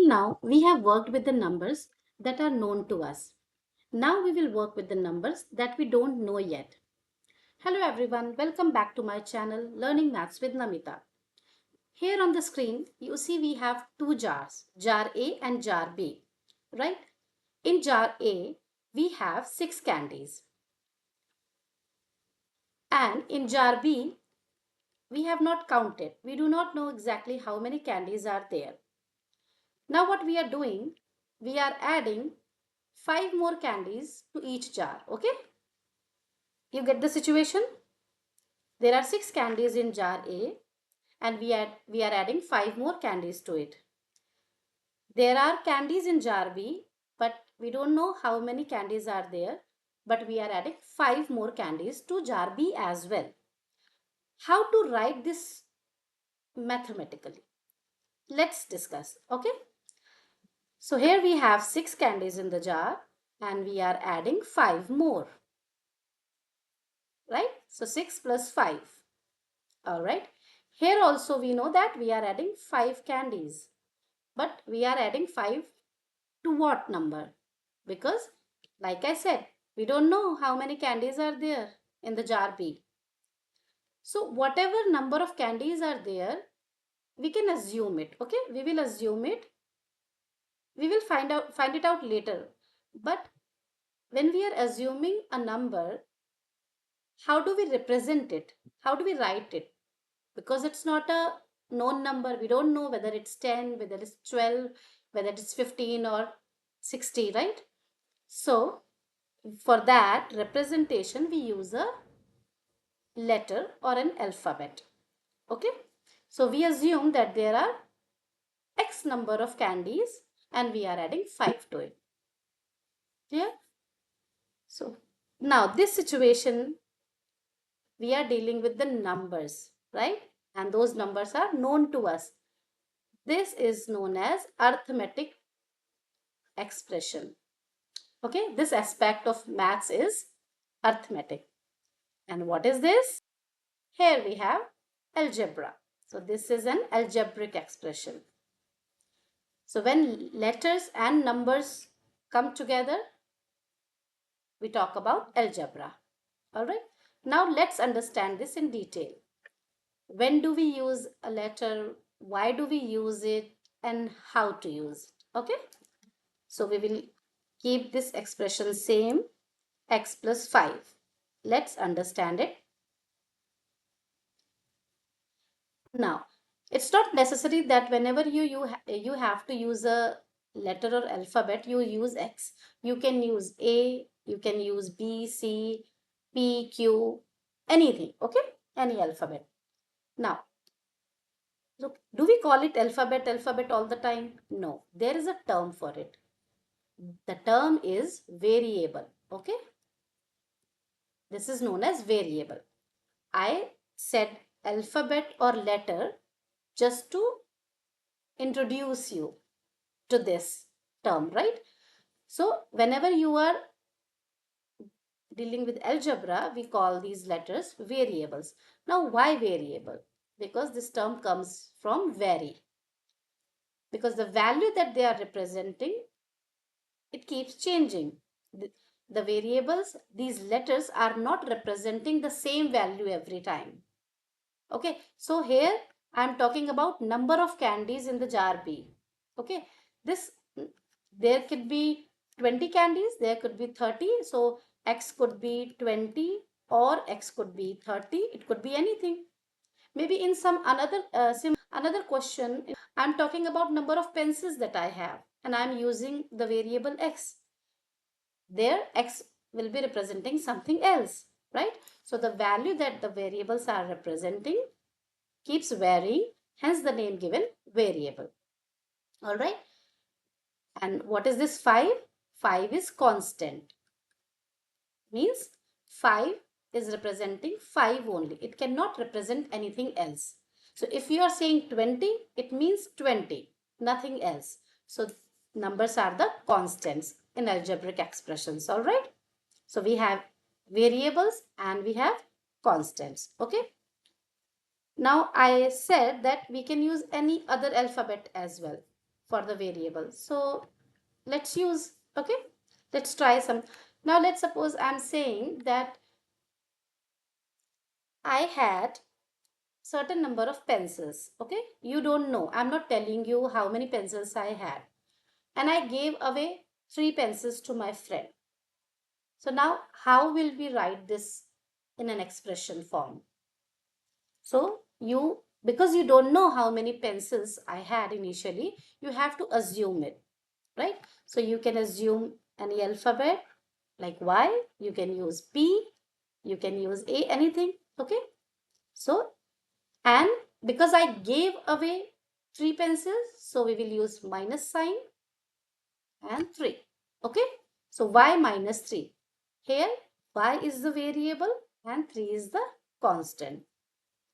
now, we have worked with the numbers that are known to us. Now we will work with the numbers that we don't know yet. Hello everyone, welcome back to my channel Learning Maths with Namita. Here on the screen, you see we have two jars, jar A and jar B, right? In jar A, we have 6 candies. And in jar B, we have not counted. We do not know exactly how many candies are there. Now what we are doing, we are adding 5 more candies to each jar. Okay, you get the situation? There are 6 candies in jar A and we are adding 5 more candies to it. There are candies in jar B, but we don't know how many candies are there, but we are adding 5 more candies to jar B as well. How to write this mathematically? Let's discuss. Okay, so here we have 6 candies in the jar and we are adding 5 more, right? So 6 plus 5. All right. Here also we know that we are adding 5 candies. But we are adding 5 to what number? Because like I said, we don't know how many candies are there in the jar B. So whatever number of candies are there, we can assume it. Okay, we will assume it. We will find it out later. But when we are assuming a number, how do we represent it? How do we write it? Because it's not a known number. We don't know whether it's 10, whether it's 12, whether it's 15 or 60, right? So for that representation, we use a letter or an alphabet. Okay. So we assume that there are X number of candies and we are adding 5 to it. Clear? So now this situation, we are dealing with the numbers, right? And those numbers are known to us. This is known as arithmetic expression. Okay, this aspect of maths is arithmetic. And what is this? Here we have algebra. So this is an algebraic expression. So when letters and numbers come together, we talk about algebra. All right. Now let's understand this in detail. When do we use a letter? Why do we use it? And how to use it? Okay. So we will keep this expression same, x plus 5. Let's understand it. Now, it's not necessary that whenever you have to use a letter or alphabet, you use X. You can use A, you can use B, C, P, Q, anything, okay? Any alphabet. Now, look, do we call it alphabet all the time? No, there is a term for it. The term is variable, okay? This is known as variable. I said alphabet or letter just to introduce you to this term, right? So whenever you are dealing with algebra, we call these letters variables. Now why variable? Because this term comes from vary. Because the value that they are representing, it keeps changing. The variables, these letters are not representing the same value every time. Okay, so here I am talking about number of candies in the jar B. Okay, this there could be 20 candies, there could be 30. So X could be 20 or X could be 30. It could be anything. Maybe in some another question, I'm talking about number of pencils that I have and I'm using the variable X. There X will be representing something else, right? So the value that the variables are representing keeps varying, hence the name given variable. All right. And what is this 5? 5 is constant. Means 5 is representing 5 only. It cannot represent anything else. So if you are saying 20, it means 20, nothing else. So numbers are the constants in algebraic expressions. All right. So we have variables and we have constants. Okay. Now I said that we can use any other alphabet as well. for the variable. So let's use, okay, let's try some. Now let's suppose I'm saying that I had certain number of pencils. Okay, you don't know, I'm not telling you how many pencils I had, and I gave away 3 pencils to my friend. So now how will we write this in an expression form? So you, because you don't know how many pencils I had initially, you have to assume it, right? So you can assume any alphabet like Y, you can use P, you can use A, anything, okay? So, and because I gave away 3 pencils, so we will use minus sign and 3, okay? So Y minus 3. Here, Y is the variable and 3 is the constant.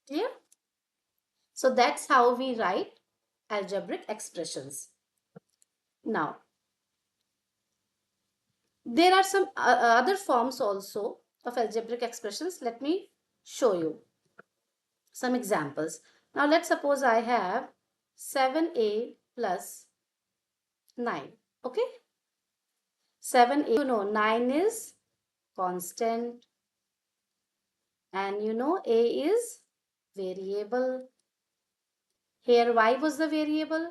Clear? So that's how we write algebraic expressions. Now, there are some other forms also of algebraic expressions. Let me show you some examples. Now, let's suppose I have 7a plus 9. Okay? 7a, 9 is constant, and a is variable. Here y was the variable.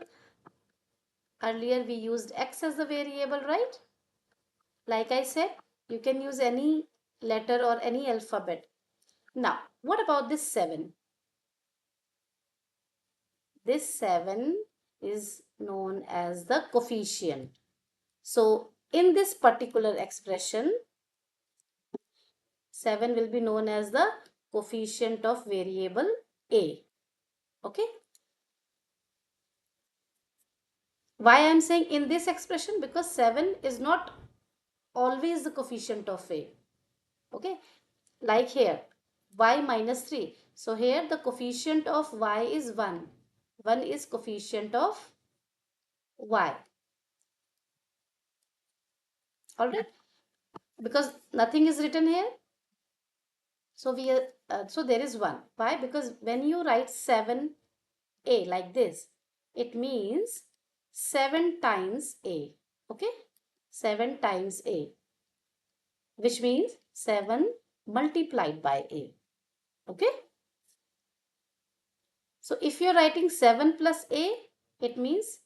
Earlier we used x as the variable, right? Like I said, you can use any letter or any alphabet. Now, what about this 7? This 7 is known as the coefficient. So, in this particular expression, 7 will be known as the coefficient of variable a. Okay? Why I am saying in this expression? Because 7 is not always the coefficient of a. Okay? Like here, y minus 3. So here the coefficient of y is 1. 1 is coefficient of y. Alright? Because nothing is written here. So so there is 1. Why? Because when you write 7a like this, it means 7 times a. Okay? 7 times a. Which means 7 multiplied by a. Okay? So if you're writing 7 plus a, it means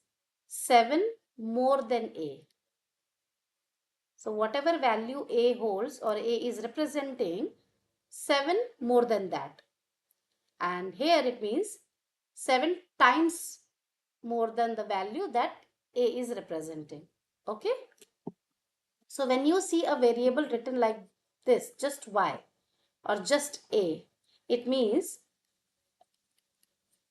7 more than a. So whatever value a holds or a is representing, 7 more than that. And here it means 7 times more than the value that a is representing. Okay. So when you see a variable written like this, just y or just a, it means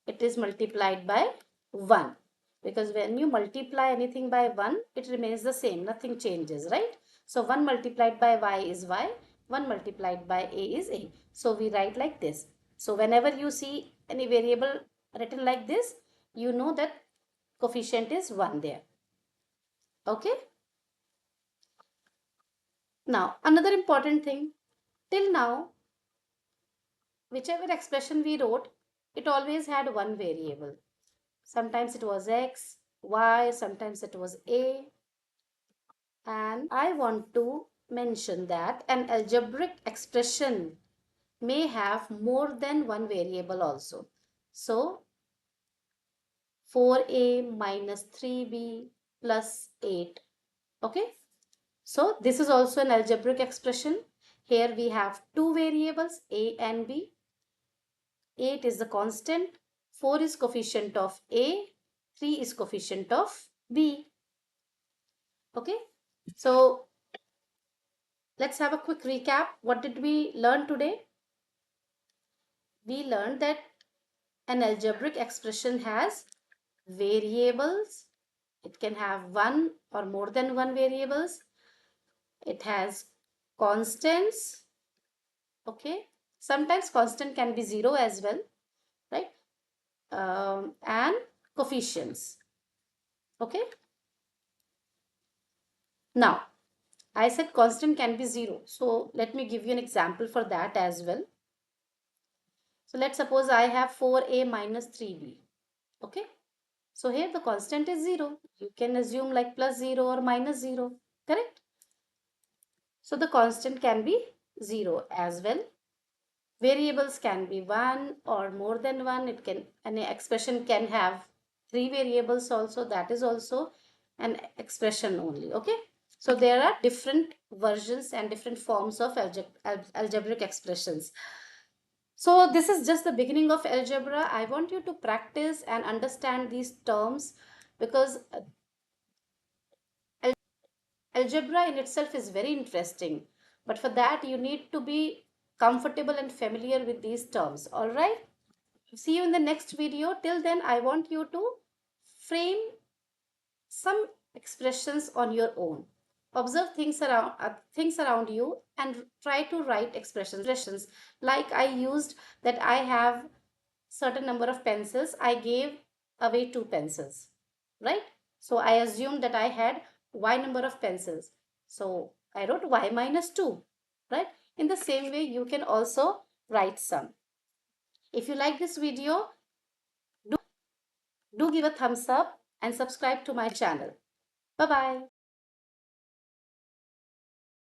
it is multiplied by 1. Because when you multiply anything by 1, it remains the same. Nothing changes, right? So 1 multiplied by y is y. 1 multiplied by a is a. So we write like this. So whenever you see any variable written like this, you know that coefficient is 1 there. Okay? Now, another important thing. Till now, whichever expression we wrote, it always had one variable. Sometimes it was x, y, sometimes it was a. And I want to mention that an algebraic expression may have more than one variable also. So 4a minus 3b plus 8. Okay. So this is also an algebraic expression. Here we have two variables a and b. 8 is the constant. 4 is coefficient of a. 3 is coefficient of b. Okay. So let's have a quick recap. What did we learn today? We learned that an algebraic expression has variables. It can have one or more than one variables. It has constants. Okay. Sometimes constant can be 0 as well, right? And coefficients. Okay. Now, I said constant can be 0. So let me give you an example for that as well. So let's suppose I have 4a minus 3b. Okay. So here the constant is 0. You can assume like plus 0 or minus 0, correct? So the constant can be 0 as well. Variables can be 1 or more than 1. It can, an expression can have 3 variables also. That is also an expression only, okay? So there are different versions and different forms of algebraic expressions. So this is just the beginning of algebra. I want you to practice and understand these terms, because algebra in itself is very interesting. But for that, you need to be comfortable and familiar with these terms. All right. See you in the next video. Till then, I want you to frame some expressions on your own. Observe things around you and try to write expressions. Like I used that I have certain number of pencils. I gave away 2 pencils, right? So I assumed that I had y number of pencils. So I wrote y minus 2, right? In the same way, you can also write some. If you like this video, do give a thumbs up and subscribe to my channel. Bye bye.